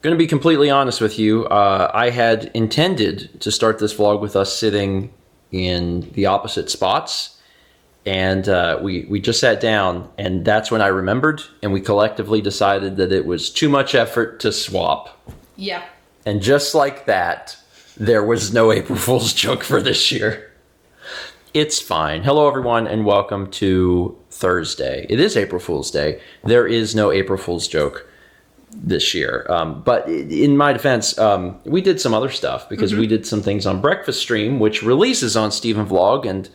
Going to be completely honest with you, I had intended to start this vlog with us sitting in the opposite spots, and we just sat down, and that's when I remembered, and we collectively decided that it was too much effort to swap. Yeah. And just like that, there was no April Fool's joke for this year. It's fine. Hello, everyone, and welcome to Thursday. It is April Fool's Day. There is no April Fool's joke this year. But in my defense, we did some other stuff because we did some things on Breakfast Stream, which releases on Steven Vlog, and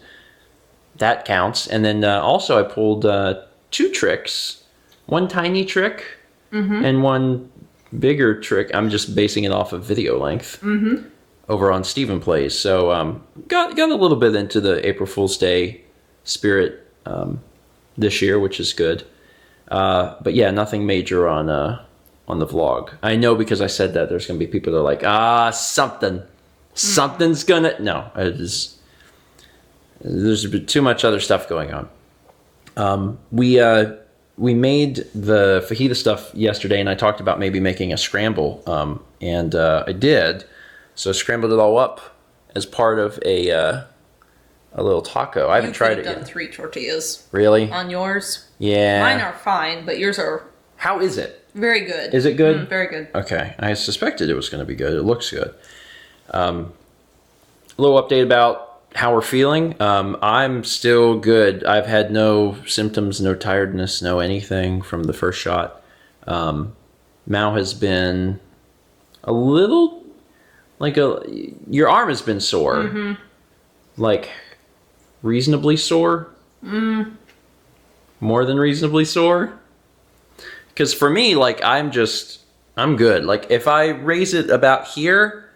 that counts. And then also I pulled two tricks, one tiny trick and one bigger trick. I'm just basing it off of video length over on Steven Plays. So got a little bit into the April Fool's Day spirit this year, which is good. But yeah, nothing major on the vlog. I know because I said that there's going to be people that are like, something's gonna... No, there's too much other stuff going on. We made the fajita stuff yesterday, and I talked about maybe making a scramble, and I did. So I scrambled it all up as part of a little taco. I haven't tried it yet. You've done 3 tortillas. Really? On yours? Yeah. Mine are fine, but yours are... How is it? Very good. Is it good? Very good. Okay. I suspected it was going to be good. It looks good. A little update about how we're feeling. I'm still good. I've had no symptoms, no tiredness, no anything from the first shot. Mao has been a little... your arm has been sore. Like, reasonably sore? More than reasonably sore? Because for me, like, I'm good. Like, if I raise it about here,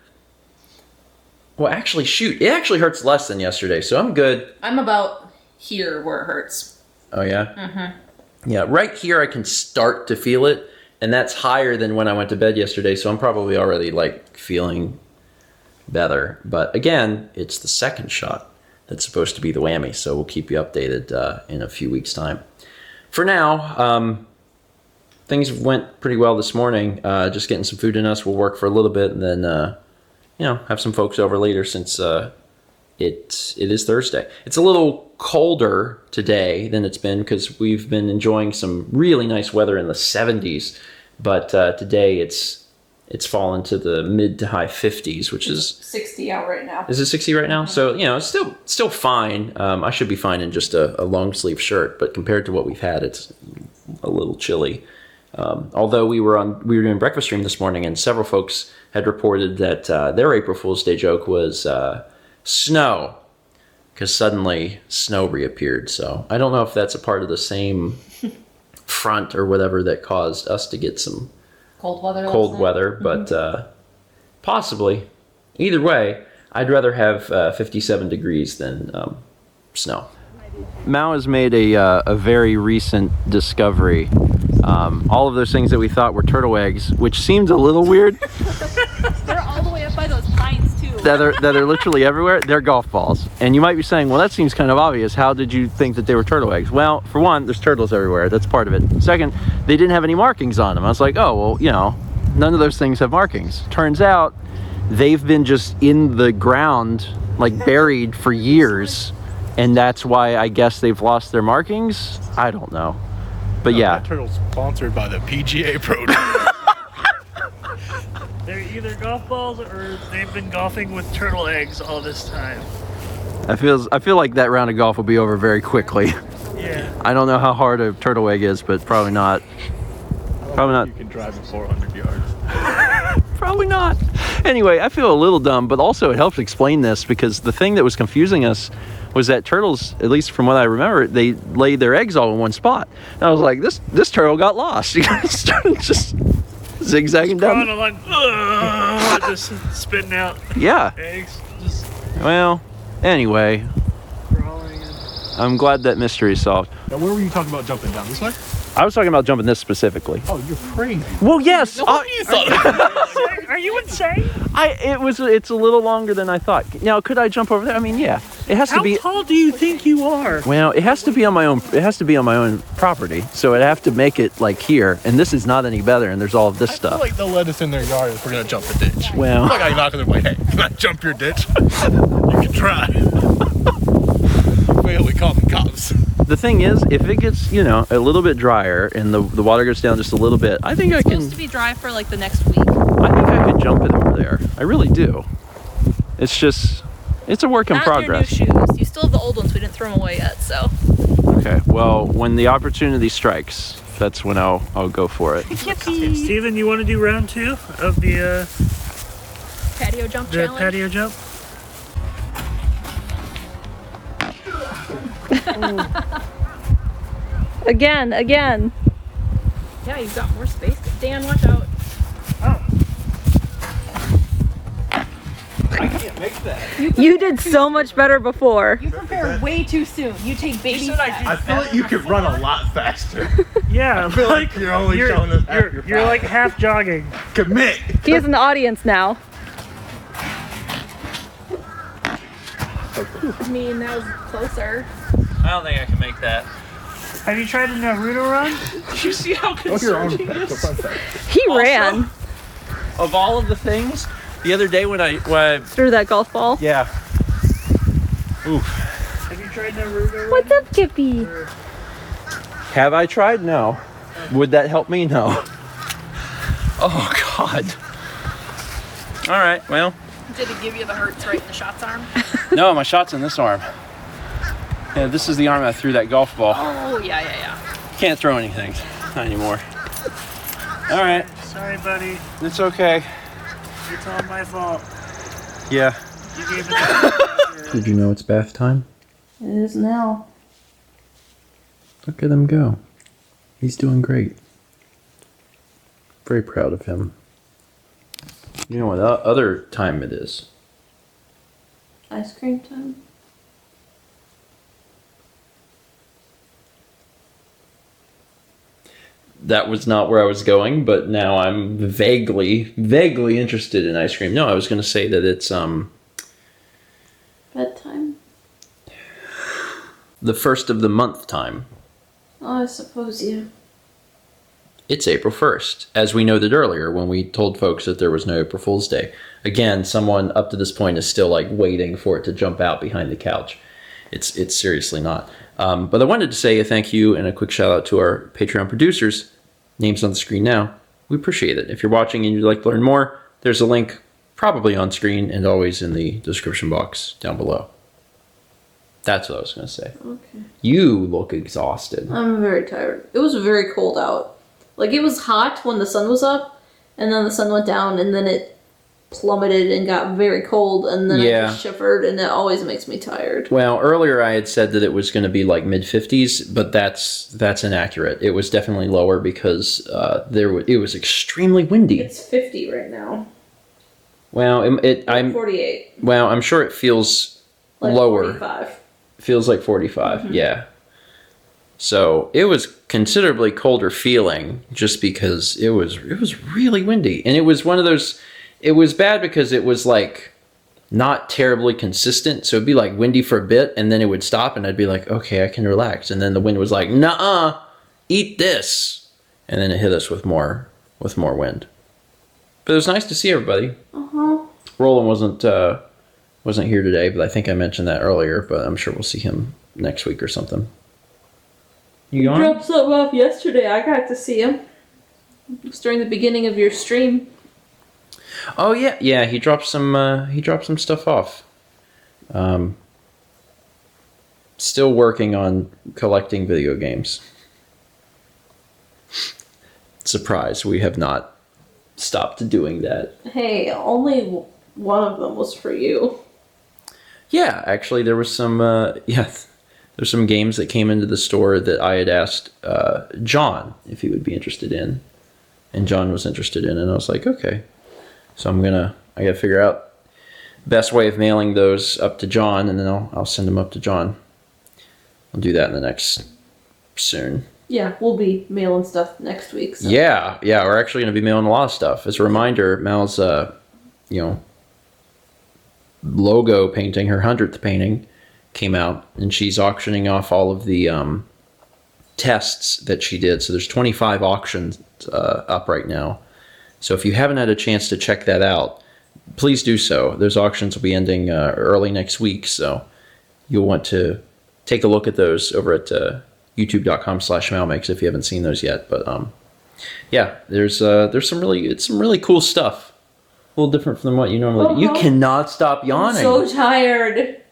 well, actually, shoot, it actually hurts less than yesterday, so I'm good. I'm about here where it hurts. Oh, yeah? Yeah, right here I can start to feel it, and that's higher than when I went to bed yesterday, so I'm probably already, like, feeling better. But again, it's the second shot that's supposed to be the whammy, so we'll keep you updated in a few weeks' time. For now, things went pretty well this morning. Just getting some food in us. We'll work for a little bit and then, have some folks over later since it is Thursday. It's a little colder today than it's been because we've been enjoying some really nice weather in the 70s. But today it's fallen to the mid to high 50s, which is 60 out right now. Is it 60 right now? So, it's still fine. I should be fine in just a long sleeve shirt, but compared to what we've had, it's a little chilly. Although we were doing Breakfast Stream this morning, and several folks had reported that their April Fool's Day joke was snow, because suddenly snow reappeared. So I don't know if that's a part of the same front or whatever that caused us to get some cold weather, but possibly. Either way, I'd rather have 57 degrees than snow. Mao has made a very recent discovery. All of those things that we thought were turtle eggs, which seemed a little weird. They're all the way up by those pines too. that are literally everywhere. They're golf balls. And you might be saying, well, that seems kind of obvious. How did you think that they were turtle eggs? Well, for one, there's turtles everywhere. That's part of it. Second, they didn't have any markings on them. I was like, oh, well, none of those things have markings. Turns out they've been just in the ground, like buried for years. And that's why I guess they've lost their markings. I don't know. But yeah. That turtle's sponsored by the PGA Pro Tour. They're either golf balls or they've been golfing with turtle eggs all this time. I feel like that round of golf will be over very quickly. Yeah. I don't know how hard a turtle egg is, but probably not. Probably not. You can drive it 400 yards. Probably not. Anyway, I feel a little dumb, but also it helps explain this because the thing that was confusing us was that turtles, at least from what I remember, they lay their eggs all in one spot. And I was like, this turtle got lost. You guys started just zigzagging down. Kind of like, just spitting out eggs. Well, anyway, Crawling in. I'm glad that mystery is solved. Now, where were you talking about jumping down? This way? I was talking about jumping this specifically. Oh, you're crazy. Well, yes. Are you insane? It's a little longer than I thought. Now, could I jump over there? I mean, yeah. It has to How be. tall do you think you are? Well, it has to be on my own. It has to be on my own property. So I'd have to make it like here, and this is not any better. And there's all of this I stuff. feel like they'll let us in their yard if we're gonna jump the ditch. Well, I'm not gonna knock on their way. Hey, can I jump your ditch? You can try. Wait, we call the cops. the thing is, if it gets a little bit drier and the water goes down just a little bit, I think I can. It's supposed to be dry for like the next week. I think I could jump it over there. I really do. It's a work in progress. Not your new shoes. You still have the old ones. We didn't throw them away yet, so. Okay. Well, when the opportunity strikes, that's when I'll go for it. Okay, Steven, you want to do round 2 of the Patio jump challenge? patio jump? Again. Yeah, you've got more space. Dan, watch out. I can't make that. You did so much better before. You prepared way too soon. You take baby steps. I feel like you could run a lot faster. Yeah, I feel like you're only showing us half your you're like half jogging. Commit. He is in the audience now. I mean, that was closer. I don't think I can make that. Have you tried a Naruto run? Did you see how concerned he is? He ran Of all of the things, the other day when I through that golf ball. yeah. Oof. Have you tried Naruto run? What's up, Kippy? Have I tried? No. Would that help me? No. Oh God. All right. Well. Did it give you the hurts right in the shot's arm? No, my shot's in this arm. Yeah, this is the arm I threw that golf ball. Oh, yeah. Can't throw anything. Not anymore. All right. Sorry, buddy. It's okay. It's all my fault. Yeah. You gave it Did you know it's bath time? It is now. Look at him go. He's doing great. Very proud of him. You know what other time it is? Ice cream time. That was not where I was going, but now I'm vaguely interested in ice cream. No, I was going to say that it's Bedtime. the first of the month time. Oh, I suppose, yeah. It's April 1st, as we noted earlier when we told folks that there was no April Fool's Day. Again, someone up to this point is still like waiting for it to jump out behind the couch. It's seriously not. But I wanted to say a thank you and a quick shout out to our Patreon producers. Names on the screen now. We appreciate it. If you're watching and you'd like to learn more, there's a link probably on screen and always in the description box down below. That's what I was going to say. Okay. You look exhausted. I'm very tired. It was very cold out. Like, it was hot when the sun was up, and then the sun went down, and then it plummeted and got very cold, and then I just shivered, and it always makes me tired. Well, earlier I had said that it was going to be like mid-50s, but that's inaccurate. It was definitely lower because it was extremely windy. It's 50 right now. Well, I'm 48. Well, I'm sure it feels Like lower. 45. Feels like 45. Yeah. So it was considerably colder feeling just because it was really windy, and it was one of those. It was bad because it was like not terribly consistent. So it'd be like windy for a bit, and then it would stop, and I'd be like, okay, I can relax. And then the wind was like, nuh-uh, eat this, and then it hit us with more wind. But it was nice to see everybody. Roland wasn't here today, but I think I mentioned that earlier. But I'm sure we'll see him next week or something. You going? Dropped something off yesterday. I got to see him. It was during the beginning of your stream. Oh yeah. He dropped some stuff off. Still working on collecting video games. Surprise, we have not stopped doing that. Hey, only one of them was for you. Yeah, actually, there was some. There's some games that came into the store that I had asked John if he would be interested in, and John was interested in, and I was like, okay. So I gotta figure out best way of mailing those up to John, and then I'll send them up to John. I'll do that in the next soon. Yeah, we'll be mailing stuff next week. So. Yeah, we're actually going to be mailing a lot of stuff. As a reminder, Mal's, logo painting, her 100th painting, came out, and she's auctioning off all of the tests that she did. So there's 25 auctions up right now. So if you haven't had a chance to check that out, please do so. Those auctions will be ending early next week, so you'll want to take a look at those over at youtube.com/malmix if you haven't seen those yet. But there's some really cool stuff. A little different from what you normally do. You cannot stop yawning. I'm so tired.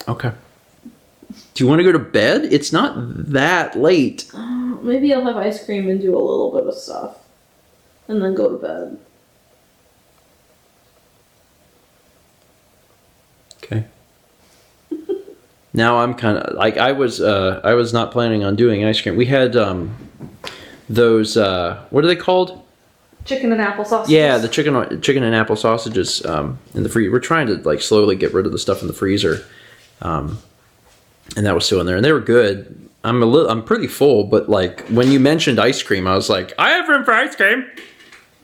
Okay. Do you want to go to bed? It's not that late. Maybe I'll have ice cream and do a little bit of stuff. And then go to bed. Okay. Now I'm kind of like I was not planning on doing ice cream. We had those what are they called? Chicken and apple sausages. Yeah, the chicken and apple sausages in the freezer. We're trying to like slowly get rid of the stuff in the freezer, and that was still in there, and they were good. I'm pretty full, but like when you mentioned ice cream, I was like, I have room for ice cream.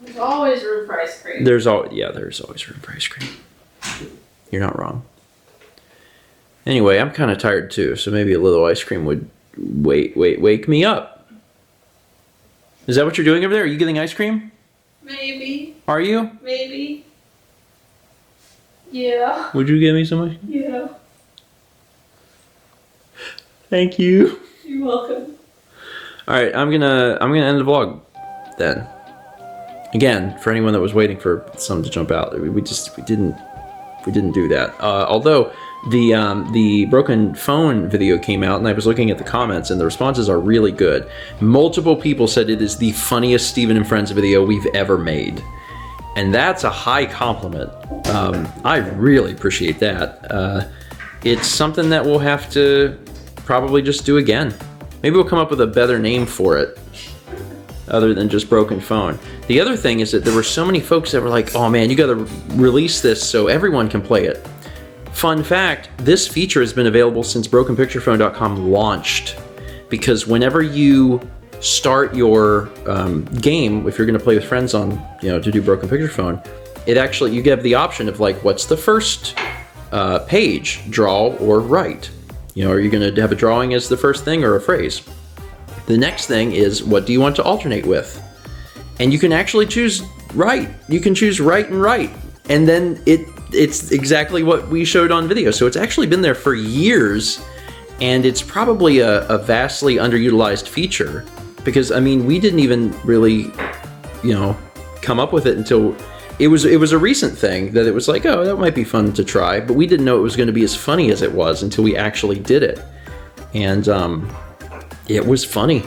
There's always room for ice cream. There's always room for ice cream. You're not wrong. Anyway, I'm kind of tired too, so maybe a little ice cream would wake me up. Is that what you're doing over there? Are you getting ice cream? Maybe. Are you? Maybe. Yeah. Would you give me some ice cream? Yeah. Thank you. You're welcome. All right, I'm gonna end the vlog then. Again, for anyone that was waiting for something to jump out, we didn't do that. Although the broken phone video came out, and I was looking at the comments, and the responses are really good. Multiple people said it is the funniest Steven and Friends video we've ever made, and that's a high compliment. I really appreciate that. It's something that we'll have to probably just do again. Maybe we'll come up with a better name for it other than just broken phone. The other thing is that there were so many folks that were like, oh man, you gotta release this so everyone can play it. Fun fact, this feature has been available since brokenpicturephone.com launched, because whenever you start your game, if you're gonna play with friends on, to do Broken Picture Phone, it actually, you get the option of like, what's the first page, draw or write? Are you gonna have a drawing as the first thing or a phrase? The next thing is, what do you want to alternate with? And you can actually choose write. You can choose write and write. And then it's exactly what we showed on video. So it's actually been there for years, and it's probably a vastly underutilized feature, because I mean, we didn't even really, come up with it until it was a recent thing that it was like, oh, that might be fun to try, but we didn't know it was going to be as funny as it was until we actually did it. And it was funny.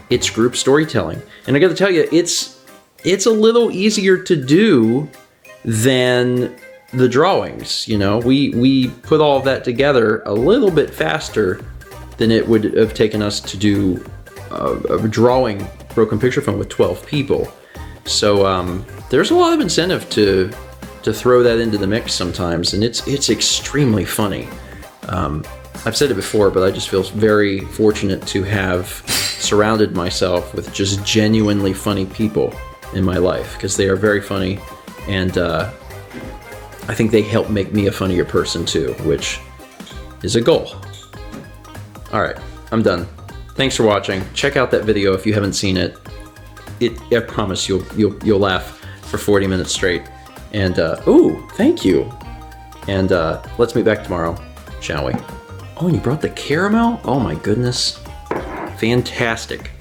It's group storytelling. And I got to tell you, it's a little easier to do than the drawings. We put all of that together a little bit faster than it would have taken us to do a drawing Broken Picture Phone with 12 people. So there's a lot of incentive to throw that into the mix sometimes, and it's extremely funny. I've said it before, but I just feel very fortunate to have surrounded myself with just genuinely funny people in my life, because they are very funny, and I think they help make me a funnier person too, which is a goal. All right, I'm done. Thanks for watching. Check out that video if you haven't seen it. I promise you'll laugh for 40 minutes straight. And ooh, thank you. And let's meet back tomorrow, shall we? Oh, and you brought the caramel? Oh my goodness. Fantastic.